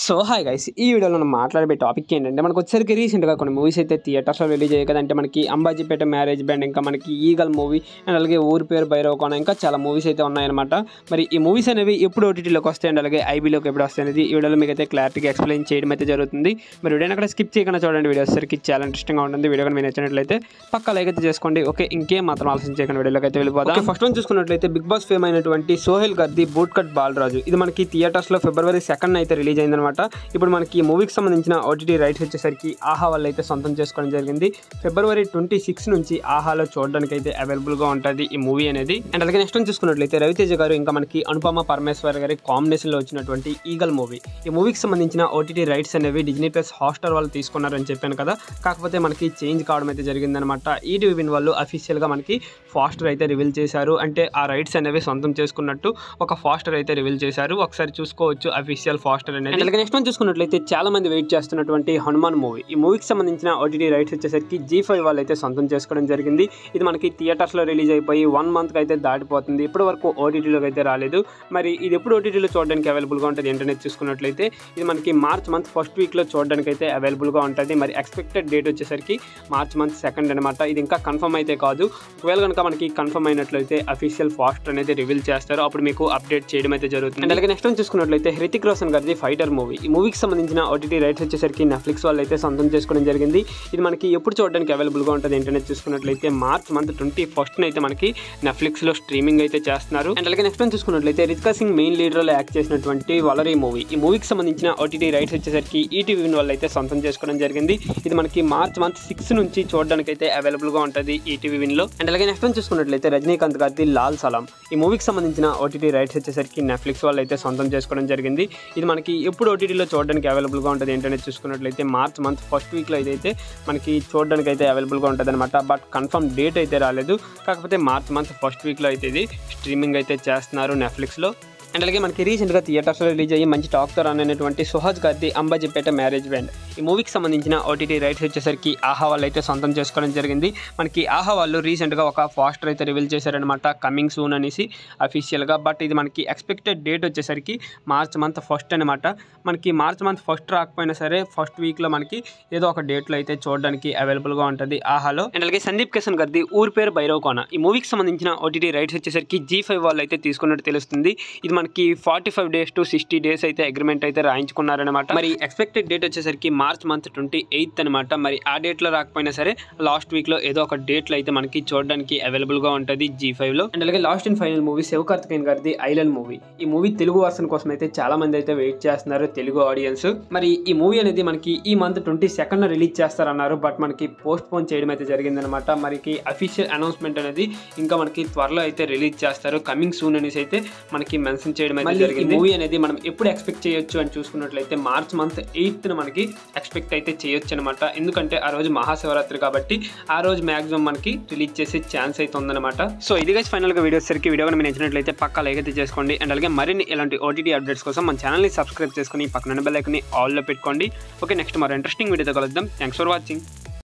So hi guys, ఈ వీడియోలో మనం మాట్లాడే టాపిక్ ఏంటంటే మనకు వచ్చేసరికి రీసెంట్గా కొన్ని మూవీస్ అయితే థియేటర్స్లో రిలీజ్ అయ్యాయి కదంటే మనకి అంబాజీపేట మ్యారేజ్ బ్యాండ్, ఇంకా మనకి ఈగల్ మూవీ అండ్ అలాగే ఊరి పేరు భైరవకోన, ఇంకా చాలా మూవీస్ అయితే ఉన్నాయన్నమాట. మరి ఈ మూవీస్ అనేవి ఎప్పుడు ఓటీటీలోకి వస్తాయి అండ్ అలాగే ఐబీలోకి ఎప్పుడు వస్తాయి అనేది ఈ వీడియోలో మీకు అయితే క్లారిటీగా ఎక్స్ప్లెయిన్ చేయడం అయితే జరుగుతుంది. మరి వీడియోని అక్కడ స్కిప్ చేయకుండా చూడండి, వీడియో వచ్చేసరికి చాలా ఇంట్రెస్టింగ్గా ఉంటుంది. వీడియో కానీ మీరు నచ్చినట్లయితే పక్కా లైక్ అయితే చేసుకోండి. ఓకే, ఇంకేం మాత్రం ఆలోచన చేయకుండా వీడియోలోకి అయితే వెళ్ళిపోతాం. ఫస్ట్ వన్ చూసుకున్నట్లయితే బిగ్ బాస్ ఫేమ్ అయినటువంటి సోహెల్ గారిది బూట్ కట్ బాలరాజు, ఇది మనకి థియేటర్స్లో February 2nd అయితే రిలీజ్ అయిందనమాట. ఇప్పుడు మనకి ఈ మూవీకి సంబంధించిన ఓటీటీ రైట్స్ వచ్చేసరికి ఆహా వాళ్ళు అయితే సొంతం చేసుకోవడం జరిగింది. February 26 నుంచి ఆహాలో చూడడానికి అయితే అవైలబుల్గా ఉంటుంది ఈ మూవీ అనేది. అండ్ అలాగే నెక్స్ట్ చూసుకున్నట్లయితే రవితేజ గారు ఇంకా మనకి అనుపమ పరమేశ్వర్ గారి కాంబినేషన్లో వచ్చినటువంటి ఈగల్ మూవీ, ఈ మూవీకి సంబంధించిన ఓటీటీ రైట్స్ అనేవి డిజ్నీ ప్లస్ హాట్స్టార్ వాళ్ళు తీసుకున్నారని చెప్పాను కదా, కాకపోతే మనకి చేంజ్ కావడం అయితే జరిగిందనమాట. ఈటీవీ విన్ వాళ్ళు అఫీషియల్గా మనకి ఫాస్టర్ అయితే రివీల్ చేశారు, అంటే ఆ రైట్స్ అనేవి సొంతం చేసుకున్నట్టు ఒక ఫాస్టర్ అయితే రివీల్ చేశారు. ఒకసారి చూసుకోవచ్చు అఫీషియల్ ఫాస్టర్ అనేది. అలాగే నెక్స్ట్ చూసుకున్నట్లయితే చాలా మంది వెయిట్ చేస్తున్నటువంటి హనుమాన్ మూవీ, ఈ మూవీకి సంబంధించిన ఓటీటీ రైట్స్ వచ్చేసరికి G5 వాళ్ళు అయితే సొంతం చేసుకోవడం జరిగింది. ఇది మనకి థియేటర్స్లో రిలీజ్ అయిపోయి 1 month అయితే దాటిపోతుంది, ఇప్పటి వరకు ఓటీటీలోకి అయితే రాలేదు. మరి ఇది ఎప్పుడు ఓటీటీలో చూడడానికి అవైలబుల్గా ఉంటుంది ఏంటనే చూసుకున్నట్లయితే ఇది మనకి March month ఫస్ట్ వీక్లో చూడడానికి అయితే అవైలబుల్గా ఉంటుంది. మరి ఎక్స్పెక్టెడ్ డేట్ వచ్చేసరికి March month 2nd అనమాట. ఇది ఇంకా కన్ఫర్మ్ అయితే కాదు, ఒకవేళ కనుక మనకి కన్ఫర్మ్ అయినట్లయితే అఫీషియల్ ఫాస్టర్ అనేది రివీల్ చేస్తారు, అప్పుడు మీకు అప్డేట్ చేయడం అయితే జరుగుతుంది. అండ్ అలాగే నెక్స్ట్ చూసుకున్నట్లయితే హృతిక్ రోషన్ గారిది ఫైటర్ మూవీ, ఈ మూవీకి సంబంధించిన ఓటీటీ రైట్స్ వచ్చేసరికి నెట్ఫ్లిక్స్ వాళ్ళు అయితే సొంతం చేసుకోవడం జరిగింది. ఇది మనకి ఎప్పుడు చూడడానికి అవైలబుల్గా ఉంటుంది ఏంటనే చూసుకున్నట్లయితే March month 21st అయితే మనకి నెట్ఫ్లిక్స్లో స్ట్రీమింగ్ అయితే చేస్తున్నారు. అండ్ అలాగే నెక్స్ట్ చూసుకున్నట్లయితే రితికా సింగ్ మెయిన్ లీడర్లో యాక్ట్ చేసినటువంటి వలరీ మూవీ, ఈ మూవీకి సంబంధించిన ఓటీటీ రైట్స్ వచ్చేసరికి ఈటీవీ విన్ వాళ్ళు అయితే సొంతం చేసుకోవడం జరిగింది. ఇది మనకి March month 6 నుంచి చూడడానికి అయితే అవైలబుల్గా ఉంటుంది ఈటీవీ విన్లో. అండ్ అలాగే నెక్స్ట్ చూసుకున్నట్లయితే రజనీకాంత్ గారిది లాల్ సలాం, ఈ మూవీకి సంబంధించిన ఓటీటీ రైట్స్ వచ్చేసరికి నెట్ఫ్లిక్స్ వాళ్ళు అయితే సొంతం చేసుకోవడం జరిగింది. ఇది మనకి ఎప్పుడు ఓటీటీలో చూడడానికి అవైలబుల్గా ఉంటుంది ఏంటనేది చూసుకున్నట్లయితే March month ఫస్ట్ వీక్లో అయితే మనకి చూడడానికి అయితే అవైలబుల్గా ఉంటుంది అనమాట. బట్ కన్ఫర్మ్ డేట్ అయితే రాలేదు, కాకపోతే March month ఫస్ట్ వీక్లో అయితే ఇది స్ట్రీమింగ్ అయితే చేస్తున్నారు నెట్ఫ్లిక్స్లో. అండ్ అలాగే మనకి రీసెంట్గా థియేటర్స్లో రిలీజ్ అయ్యి మంచి టాక్తో రానటువంటి సుహాస్ గారిది అంబాజీపేట మ్యారేజ్ బ్యాండ్, ఈ మూవీకి సంబంధించిన ఓటీటీ రైట్స్ వచ్చేసరికి ఆహా వాళ్ళు అయితే సొంతం చేసుకోవడం జరిగింది. మనకి ఆహా వాళ్ళు రీసెంట్గా ఒక ఫాస్టర్ అయితే రివీల్ చేశారనమాట, కమింగ్ సూన్ అనేసి అఫీషియల్గా. బట్ ఇది మనకి ఎక్స్పెక్టెడ్ డేట్ వచ్చేసరికి March month 1st అనమాట. మనకి March month 1st రాకపోయినా సరే ఫస్ట్ వీక్లో మనకి ఏదో ఒక డేట్లో అయితే చూడడానికి అవైలబుల్గా ఉంటుంది ఆహాలో. అండ్ అలాగే సందీప్ కిషన్ గారిది ఊరి పేరు భైరవకోన, ఈ మూవీకి సంబంధించిన ఓటీటీ రైట్స్ వచ్చేసరికి G5 వాళ్ళు అయితే తీసుకున్నట్టు తెలుస్తుంది. ఇది మనకి 45 days to 60 days అయితే అగ్రిమెంట్ అయితే రాయించుకున్నారనమాట. మరి ఎక్స్పెక్టెడ్ డేట్ వచ్చేసరికి March month 28th అనమాట. మరి ఆ డేట్లో రాకపోయినా సరే లాస్ట్ వీక్లో ఏదో ఒక డేట్లో అయితే మనకి చూడడానికి అవైలబుల్గా ఉంటుంది G5లో. అండ్ అలాగే last and final movie Sivakarthikeyan గారిది ఐలాండ్ మూవీ, ఈ మూవీ తెలుగు వర్షన్ కోసం అయితే చాలా మంది అయితే వెయిట్ చేస్తున్నారు తెలుగు ఆడియన్స్. మరి ఈ మూవీ అనేది మనకి ఈ మంత్ 22nd రిలీజ్ చేస్తారన్నారు, బట్ మనకి పోస్ట్ పోన్ చేయడం అయితే జరిగిందనమాట. మనకి అఫీషియల్ అనౌన్స్మెంట్ అనేది ఇంకా మనకి త్వరలో అయితే రిలీజ్ చేస్తారు, కమింగ్ సూన్ అనేసి అయితే మనకి మెన్షన్ చేయడం అయితే జరిగింది. మూవీ అనేది మనం ఎప్పుడు ఎక్స్పెక్ట్ చేయొచ్చు అని చూసుకున్నట్లయితే March month 8th మనకి ఎక్స్పెక్ట్ అయితే చేయొచ్చు అనమాట. ఎందుకంటే ఆ రోజు మహాశివరాత్రి కాబట్టి ఆ రోజు మాక్సిమం మనకి రిలీజ్ చేసే ఛాన్స్ అయితే ఉందన్నమాట. సో ఇది గైస్ ఫైనల్గా వీడియో సరికి వీడియో మీకు నచ్చినట్లయితే పక్కా లైక్ అయితే చేసుకోండి. అండ్ అలాగే మరిన్ని ఇలాంటి ఓటీటీ అప్డేట్స్ కోసం మన ఛానల్ని సబ్స్క్రైబ్ చేసుకుని పక్కన బెల్ ఐకాన్ని ఆల్లో పెట్టుకోండి. ఓకే, నెక్స్ట్ మరో ఇంట్రెస్టింగ్ వీడియోతో కలుద్దాం. Thanks for watching.